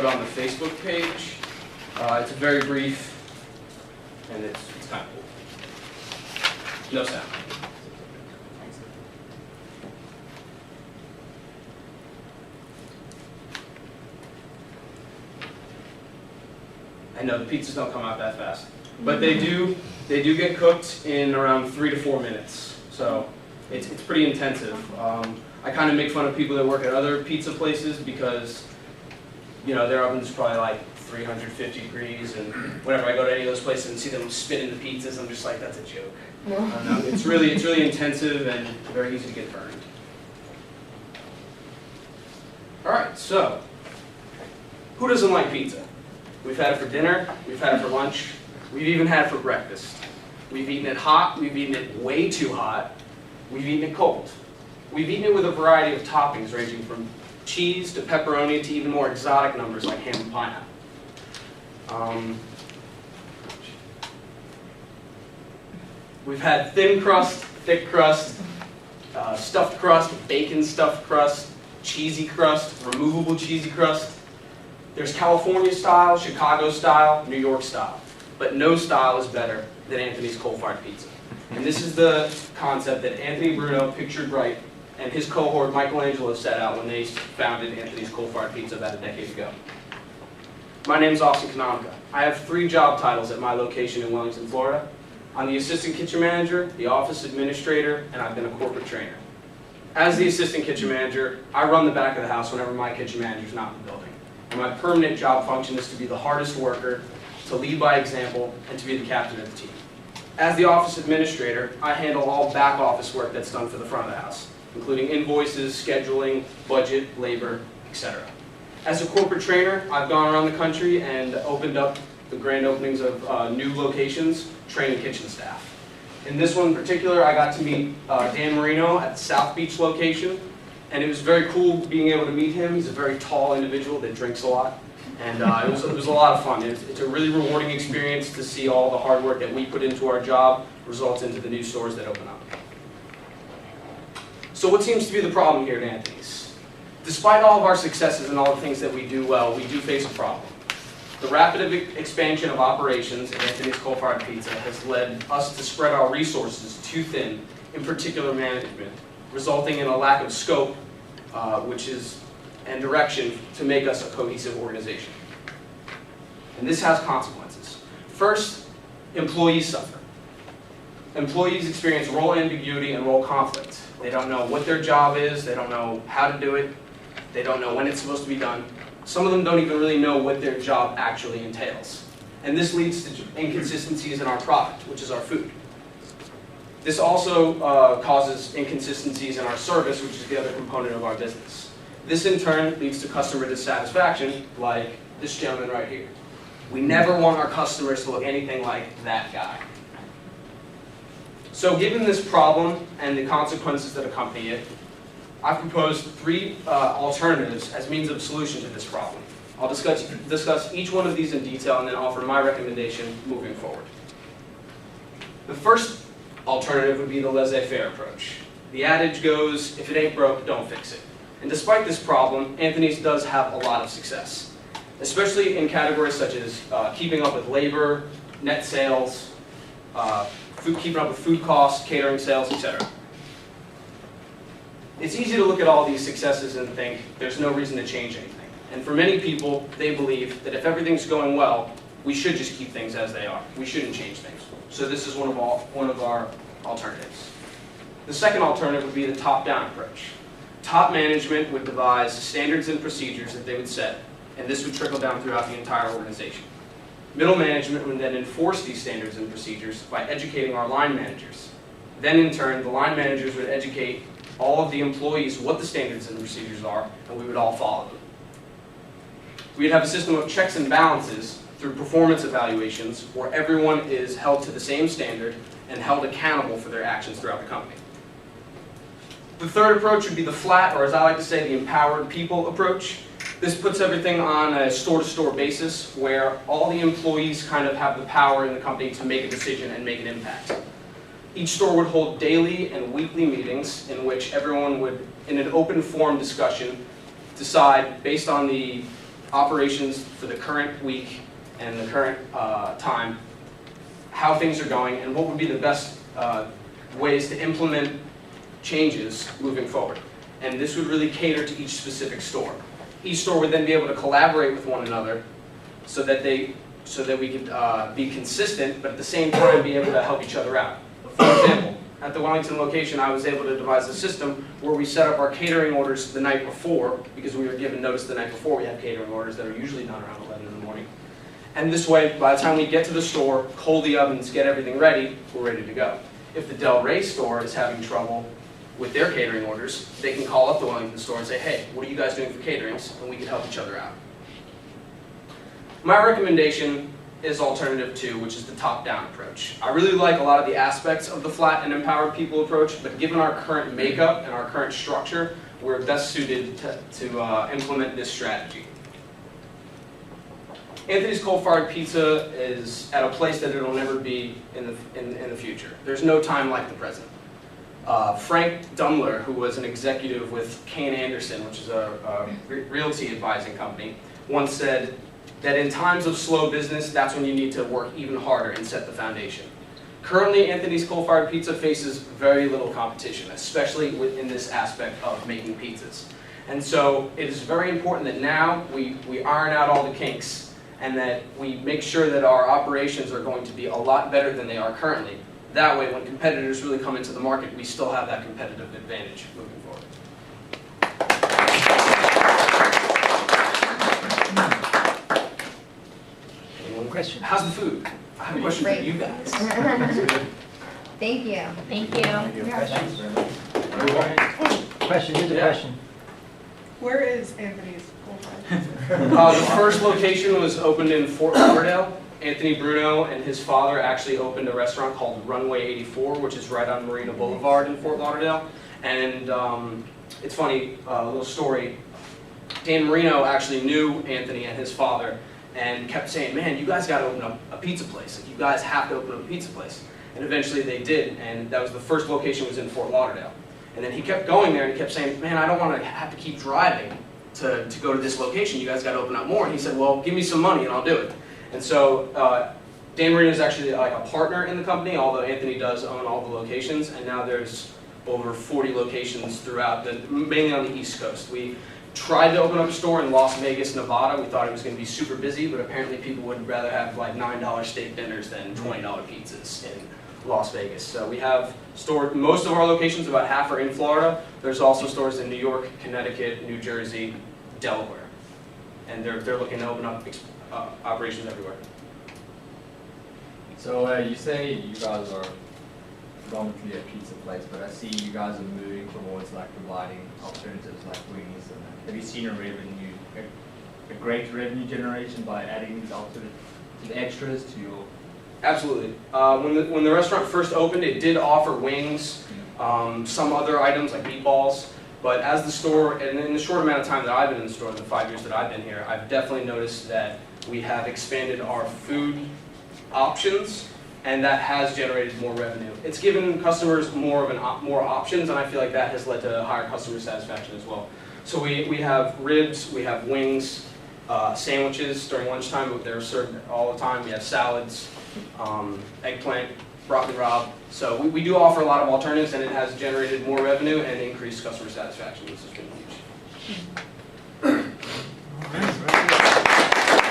put on the Facebook page. It's very brief, and it's kind of cool. No sound. I know the pizzas don't come out that fast, but they do get cooked in around 3 to 4 minutes. So it's pretty intensive. I kind of make fun of people that work at other pizza places because, you know, their oven's probably like 350 degrees, and whenever I go to any of those places and see them spinning the pizzas, I'm just like, that's a joke. It's really intensive and very easy to get burned. All right, so who doesn't like pizza? We've had it for dinner, we've had it for lunch, we've even had it for breakfast. We've eaten it hot, we've eaten it way too hot, we've eaten it cold. We've eaten it with a variety of toppings ranging from cheese to pepperoni to even more exotic numbers like ham and pineapple. We've had thin crust, thick crust, stuffed crust, bacon stuffed crust, cheesy crust, removable cheesy crust. There's California style, Chicago style, New York style, but no style is better than Anthony's coal-fired pizza. And this is the concept that Anthony Bruno pictured right, and his cohort Michelangelo set out when they founded Anthony's Coal-Fired Pizza about a decade ago. My name is Austen Canonica. I have 3 job titles at my location in Wellington, Florida. I'm the assistant kitchen manager, the office administrator, and I've been a corporate trainer. As the assistant kitchen manager, I run the back of the house whenever my kitchen manager's not in the building. And my permanent job function is to be the hardest worker, to lead by example, and to be the captain of the team. As the office administrator, I handle all back office work that's done for the front of the house, including invoices, scheduling, budget, labor, etc. As a corporate trainer, I've gone around the country and opened up the grand openings of new locations, training kitchen staff. In this one in particular, I got to meet Dan Marino at the South Beach location, and it was very cool being able to meet him. He's a very tall individual that drinks a lot, and it was a lot of fun. It's a really rewarding experience to see all the hard work that we put into our job results into the new stores that open up. So what seems to be the problem here at Anthony's? Despite all of our successes and all the things that we do well, we do face a problem. The rapid expansion of operations at Anthony's Coal-Fired Pizza has led us to spread our resources too thin, in particular management, resulting in a lack of scope and direction to make us a cohesive organization. And this has consequences. First, employees suffer. Employees experience role ambiguity and role conflict. They don't know what their job is, they don't know how to do it, they don't know when it's supposed to be done. Some of them don't even really know what their job actually entails. And this leads to inconsistencies in our product, which is our food. This also causes inconsistencies in our service, which is the other component of our business. This in turn leads to customer dissatisfaction, like this gentleman right here. We never want our customers to look anything like that guy. So given this problem and the consequences that accompany it, I've proposed 3 alternatives as means of solution to this problem. I'll discuss each one of these in detail and then offer my recommendation moving forward. The first alternative would be the laissez-faire approach. The adage goes, if it ain't broke, don't fix it. And despite this problem, Anthony's does have a lot of success, especially in categories such as keeping up with labor, net sales, keeping up with food costs, catering sales, etc. It's easy to look at all these successes and think there's no reason to change anything. And for many people, they believe that if everything's going well, we should just keep things as they are. We shouldn't change things. So this is one of our alternatives. The second alternative would be the top-down approach. Top management would devise standards and procedures that they would set, and this would trickle down throughout the entire organization. Middle management would then enforce these standards and procedures by educating our line managers. Then in turn, the line managers would educate all of the employees what the standards and procedures are, and we would all follow them. We'd have a system of checks and balances through performance evaluations where everyone is held to the same standard and held accountable for their actions throughout the company. The third approach would be the flat, or as I like to say, the empowered people approach. This puts everything on a store-to-store basis where all the employees kind of have the power in the company to make a decision and make an impact. Each store would hold daily and weekly meetings in which everyone would, in an open forum discussion, decide based on the operations for the current week and the current time, how things are going, and what would be the best ways to implement changes moving forward. And this would really cater to each specific store. Each store would then be able to collaborate with one another so that we could be consistent, but at the same time be able to help each other out. For example, at the Wellington location, I was able to devise a system where we set up our catering orders the night before, because we were given notice the night before we have catering orders that are usually done around 11 in the morning. And this way, by the time we get to the store, coal the ovens, get everything ready, we're ready to go. If the Del Rey store is having trouble with their catering orders, they can call up the Wellington store and say, hey, what are you guys doing for caterings? And we can help each other out. My recommendation is alternative 2, which is the top-down approach. I really like a lot of the aspects of the flat and empowered people approach, but given our current makeup and our current structure, we're best suited to implement this strategy. Anthony's Coal-Fired Pizza is at a place that it'll never be in the future. There's no time like the present. Frank Dumler, who was an executive with Kane Anderson, which is a realty advising company, once said that in times of slow business, that's when you need to work even harder and set the foundation. Currently, Anthony's Coal-Fired Pizza faces very little competition, especially in this aspect of making pizzas. And so it is very important that now we iron out all the kinks and that we make sure that our operations are going to be a lot better than they are currently. That way, when competitors really come into the market, we still have that competitive advantage moving forward. Question. How's the food? I have a question for you guys. Thank you. Thank you. Question, here's a question. Where is Anthony's Coal-Fired Pizza? The first location was opened in Fort Lauderdale. Anthony Bruno and his father actually opened a restaurant called Runway 84, which is right on Marina Boulevard in Fort Lauderdale. And it's funny, a little story. Dan Marino actually knew Anthony and his father and kept saying, man, you guys got to open up a pizza place. Like, you guys have to open up a pizza place. And eventually they did, and that was the first location was in Fort Lauderdale. And then he kept going there and he kept saying, man, I don't want to have to keep driving to go to this location. You guys got to open up more. And he said, well, give me some money and I'll do it. And so Dan Marino is actually like a partner in the company, although Anthony does own all the locations. And now there's over 40 locations throughout, mainly on the East Coast. We tried to open up a store in Las Vegas, Nevada. We thought it was going to be super busy, but apparently people would rather have like $9 steak dinners than $20 pizzas in Las Vegas. So we have stored most of our locations, about half are in Florida. There's also stores in New York, Connecticut, New Jersey, Delaware. And they're looking to open up operations everywhere. So you say you guys are predominantly a pizza place, but I see you guys are moving towards like providing alternatives like wings. And have you seen a great revenue generation by adding these alternatives, the extras to your? Absolutely. When the restaurant first opened, it did offer wings, some other items like meatballs. But as the store, and in the short amount of time that I've been in the store, the 5 years that I've been here, I've definitely noticed that we have expanded our food options, and that has generated more revenue. It's given customers more options, and I feel like that has led to higher customer satisfaction as well. So we have ribs, we have wings, sandwiches during lunchtime, but they're served all the time. We have salads, eggplant, broccoli rabe. So we do offer a lot of alternatives, and it has generated more revenue and increased customer satisfaction. This has been huge.